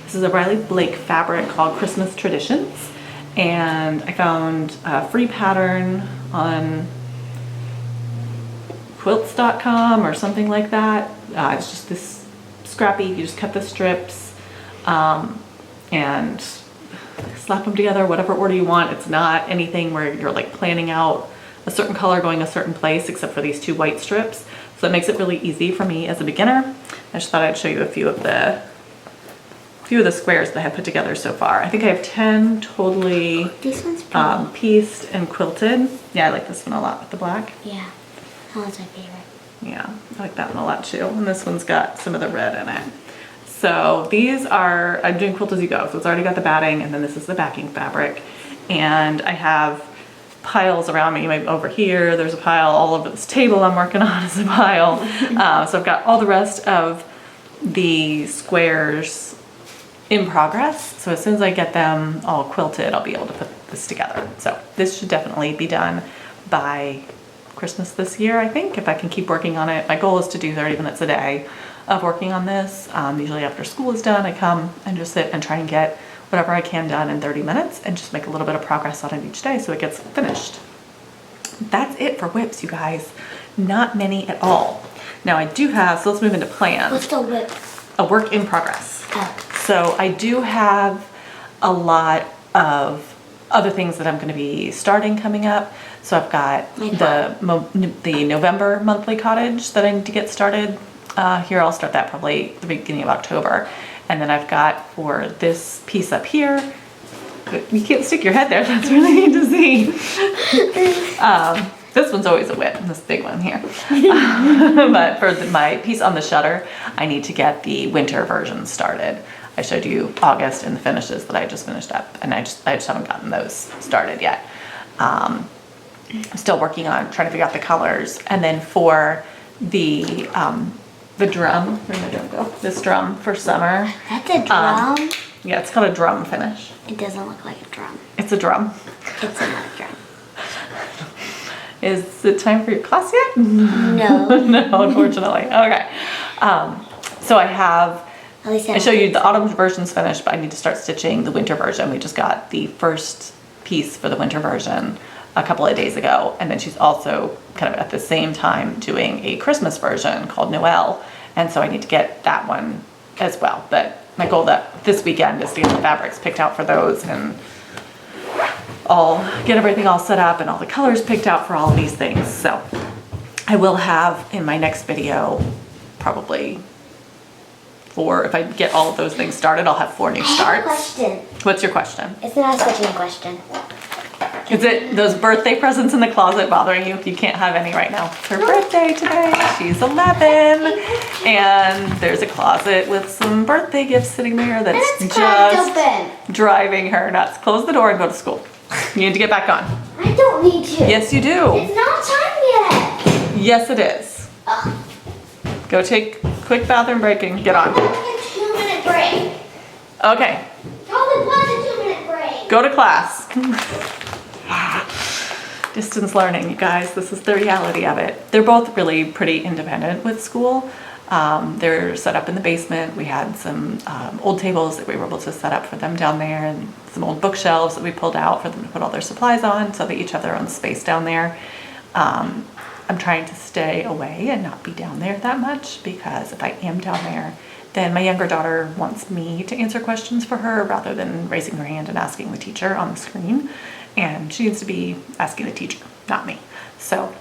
this is a Riley Blake fabric called Christmas Traditions. And I found a free pattern on quilts.com or something like that. It's just this scrappy, you just cut the strips and slap them together, whatever order you want. It's not anything where you're like planning out a certain color going a certain place except for these 2 white strips. So it makes it really easy for me as a beginner. I just thought I'd show you a few of the squares that I have put together so far. I think I have 10 totally pieced and quilted. Yeah, I like this one a lot with the black. Yeah, that one's my favorite. Yeah, I like that one a lot too. And this one's got some of the red in it. So these are, I'm doing quilt as you go. So it's already got the batting and then this is the backing fabric. And I have piles around me. Over here, there's a pile. All over this table I'm working on is a pile. So I've got all the rest of the squares in progress. So as soon as I get them all quilted, I'll be able to put this together. So this should definitely be done by Christmas this year, I think, if I can keep working on it. My goal is to do 30 minutes a day of working on this. Usually after school is done, I come and just sit and try and get whatever I can done in 30 minutes and just make a little bit of progress on it each day so it gets finished. That's it for whips, you guys. Not many at all. Now I do have, so let's move into plans. What's the whip? A work in progress. Oh. So I do have a lot of other things that I'm going to be starting coming up. So I've got the November monthly cottage that I need to get started. Here I'll start that probably the beginning of October. And then I've got for this piece up here, you can't stick your head there, that's really neat to see. This one's always a whip, this big one here. But for my piece on the shutter, I need to get the winter version started. I showed you August and the finishes that I just finished up, and I just haven't gotten those started yet. I'm still working on trying to figure out the colors. And then for the drum, where'd my drum go? This drum for summer. That's a drum? Yeah, it's called a drum finish. It doesn't look like a drum. It's a drum. It's not a drum. Is it time for your class yet? No. No, unfortunately. Okay. So I have, I show you the autumn version's finished, but I need to start stitching the winter version. We just got the first piece for the winter version a couple of days ago. And then she's also kind of at the same time doing a Christmas version called Noel. And so I need to get that one as well. But my goal this weekend is to get the fabrics picked out for those and I'll get everything all set up and all the colors picked out for all of these things. So I will have in my next video probably if I get all of those things started, I'll have 4 new starts. I have a question. What's your question? It's not a stitching question. Is it those birthday presents in the closet bothering you? You can't have any right now. It's her birthday today. She's 11. And there's a closet with some birthday gifts sitting there that's just driving her nuts. Close the door and go to school. You need to get back on. don't need to. Yes, you do. It's not time yet. Yes, it is. Ugh. Go take a quick bathroom break and get on. Like a 2-minute break. Okay, Probably was a 2-minute break. go to class. Distance learning, you guys, this is the reality of it. They're both really pretty independent with school. They're set up in the basement. We had some old tables that we were able to set up for them down there, and some old bookshelves that we pulled out for them to put all their supplies on, so they each have their own space down there. I'm trying to stay away and not be down there that much, because if I am down there, then my younger daughter wants me to answer questions for her rather than raising her hand and asking the teacher on the screen. And she needs to be asking the teacher, not me. So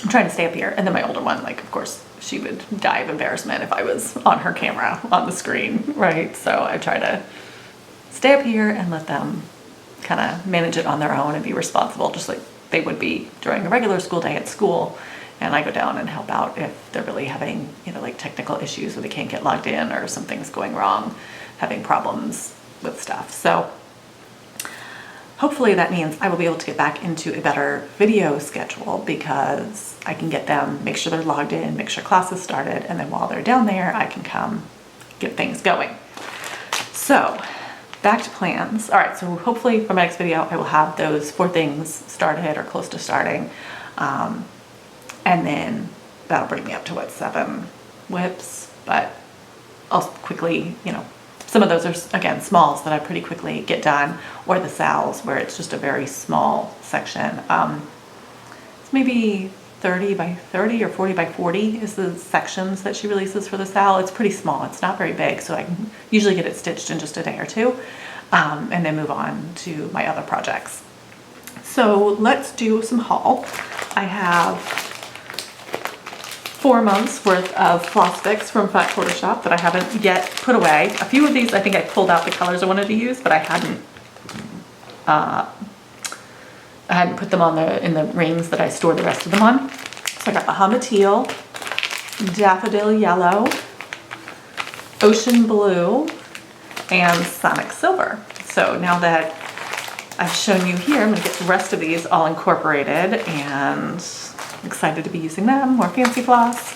I'm trying to stay up here. And then my older one, like, of course, she would die of embarrassment if I was on her camera on the screen, right? So I try to stay up here and let them kind of manage it on their own and be responsible, just like they would be during a regular school day at school. And I go down and help out if they're really having, you know, like technical issues where they can't get logged in or something's going wrong, having problems with stuff. So hopefully that means I will be able to get back into a better video schedule, because I can get them, make sure they're logged in, make sure class is started, and then while they're down there, I can come get things going. So back to plans. All right, so hopefully for my next video, I will have those 4 things started or close to starting. And then that'll bring me up to what, 7 whips, but I'll quickly, you know, some of those are, again, smalls that I pretty quickly get done, or the sals where it's just a very small section. It's maybe 30 by 30 or 40 by 40 is the sections that she releases for the sal. It's pretty small, it's not very big, so I can usually get it stitched in just a day or 2, and then move on to my other projects. So let's do some haul. I have 4 months worth of floss sticks from Fat Quarter Shop that I haven't yet put away. A few of these, I think I pulled out the colors I wanted to use, but I hadn't put them on in the rings that I store the rest of them on. So I got Bahama Teal, Daffodil Yellow, Ocean Blue, and Sonic Silver. So now that I've shown you here, I'm gonna get the rest of these all incorporated, and I'm excited to be using them, more fancy floss.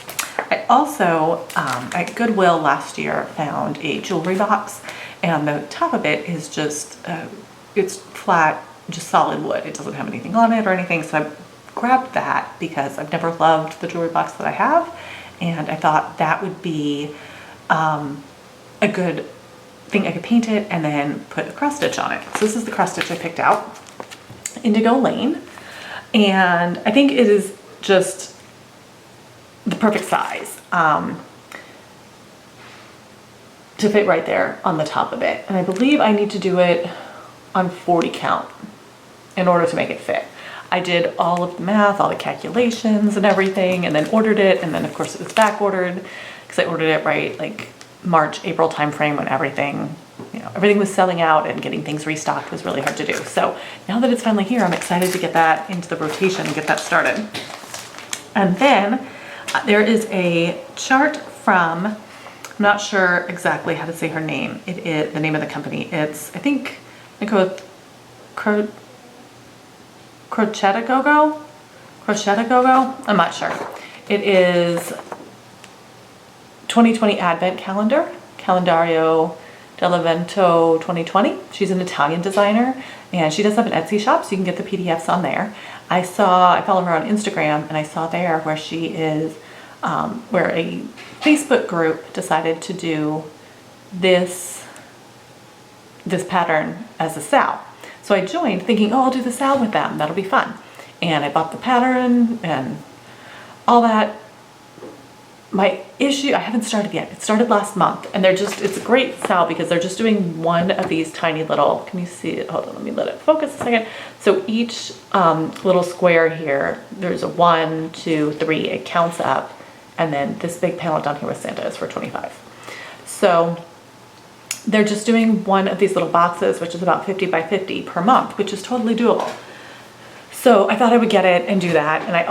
I also, at Goodwill last year, found a jewelry box, and the top of it is just, it's flat, just solid wood. It doesn't have anything on it or anything, so I grabbed that because I've never loved the jewelry box that I have, and I thought that would be a good thing. I could paint it and then put a cross stitch on it. So this is the cross stitch I picked out, Indigo Lane, and I think it is just the perfect size to fit right there on the top of it. And I believe I need to do it on 40 count in order to make it fit. I did all of the math, all the calculations and everything, and then ordered it. And then of course it was back ordered because I ordered it right like March, April timeframe, when everything, you know, everything was selling out, and getting things restocked was really hard to do. So now that it's finally here, I'm excited to get that into the rotation and get that started. And then there is a chart from, I'm not sure exactly how to say her name. It is the name of the company. It's, I think go with Crocetta Go-Go? I'm not sure. It is 2020 Advent Calendar, Calendario dell'Avvento 2020. She's an Italian designer, and she does have an Etsy shop, so you can get the PDFs on there. I follow her on Instagram, and I saw there where she is, where a Facebook group decided to do this pattern as a sal. So I joined thinking, oh, I'll do the sal with them, that'll be fun. And I bought the pattern and all that. My issue, I haven't started yet. It started last month, and it's a great sal because they're just doing one of these tiny little, can you see it? Hold on, let me let it focus a second. So each little square here, there's a 1, 2, 3, it counts up, and then this big panel down here with Santa is for 25. So they're just doing one of these little boxes, which is about 50 by 50 per month, which is totally doable. So I thought I would get it and do that. And I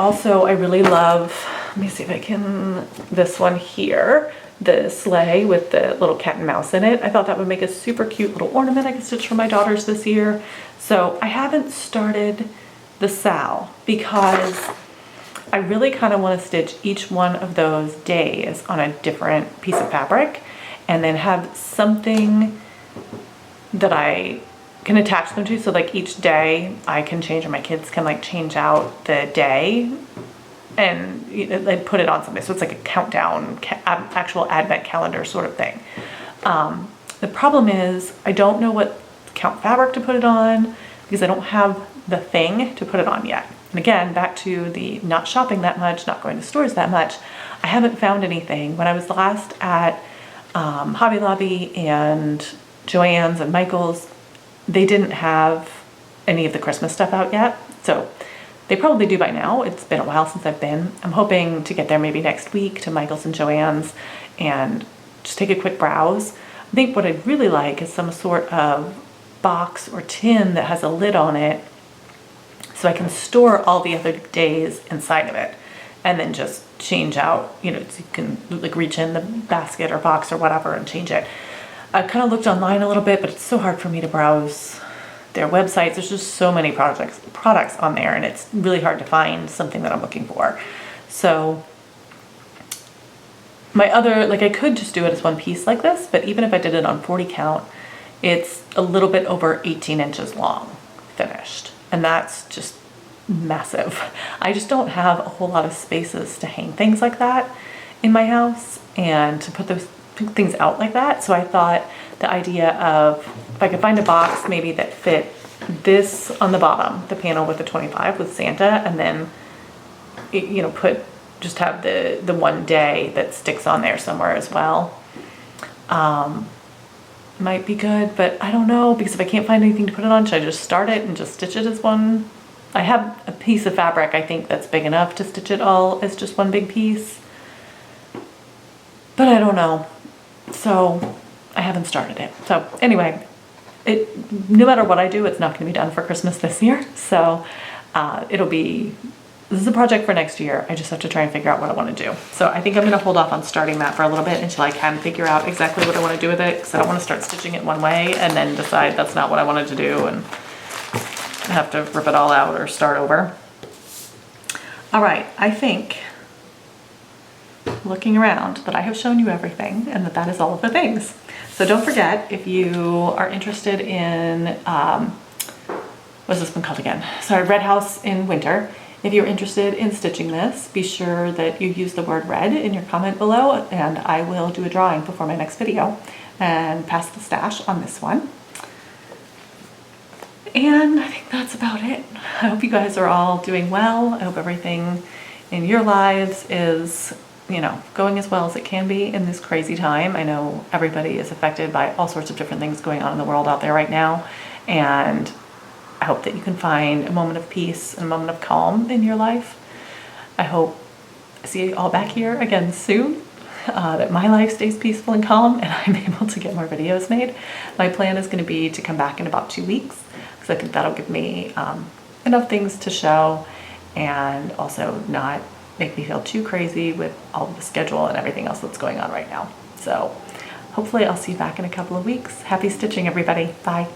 really love, let me see if I can, this one here, the sleigh with the little cat and mouse in it. I thought that would make a super cute little ornament I could stitch for my daughters this year. So I haven't started the Sal, because I really kind of want to stitch each one of those days on a different piece of fabric and then have something that I can attach them to. So like each day I can change, or my kids can like change out the day and like put it on something. So it's like a countdown, actual advent calendar sort of thing. The problem is I don't know what count fabric to put it on because I don't have the thing to put it on yet. And again, back to the not shopping that much, not going to stores that much, I haven't found anything. When I was last at Hobby Lobby and Joann's and Michael's, they didn't have any of the Christmas stuff out yet. So they probably do by now. It's been a while since I've been. I'm hoping to get there maybe next week to Michael's and Joann's and just take a quick browse. I think what I'd really like is some sort of box or tin that has a lid on it so I can store all the other days inside of it and then just change out, so you can like reach in the basket or box or whatever and change it. I kind of looked online a little bit, but it's so hard for me to browse their websites. There's just so many products on there, and it's really hard to find something that I'm looking for. So my other, like I could just do it as one piece like this, but even if I did it on 40 count, it's a little bit over 18 inches long finished. And that's just massive. I just don't have a whole lot of spaces to hang things like that in my house and to put those things out like that. So I thought the idea of if I could find a box maybe that fit this on the bottom, the panel with the 25 with Santa, and then just have the one day that sticks on there somewhere as well. Might be good, but I don't know, because if I can't find anything to put it on, should I just start it and just stitch it as one? I have a piece of fabric I think that's big enough to stitch it all as just one big piece, but I don't know. So I haven't started it. So anyway, no matter what I do, it's not going to be done for Christmas this year. So this is a project for next year. I just have to try and figure out what I want to do. So I think I'm going to hold off on starting that for a little bit until I can figure out exactly what I want to do with it, because I don't want to start stitching it one way and then decide that's not what I wanted to do and have to rip it all out or start over. All right, I think, looking around, that I have shown you everything and that is all of the things. So don't forget, if you are interested in, what's this one called again? Sorry, Red House in Winter. If you're interested in stitching this, be sure that you use the word red in your comment below, and I will do a drawing before my next video and pass the stash on this one. And I think that's about it. I hope you guys are all doing well. I hope everything in your lives is, going as well as it can be in this crazy time. I know everybody is affected by all sorts of different things going on in the world out there right now, and I hope that you can find a moment of peace and a moment of calm in your life. I hope I see you all back here again soon, that my life stays peaceful and calm and I'm able to get more videos made. My plan is going to be to come back in about 2 weeks, because I think that'll give me enough things to show and also not make me feel too crazy with all of the schedule and everything else that's going on right now. So hopefully I'll see you back in a couple of weeks. Happy stitching, everybody. Bye.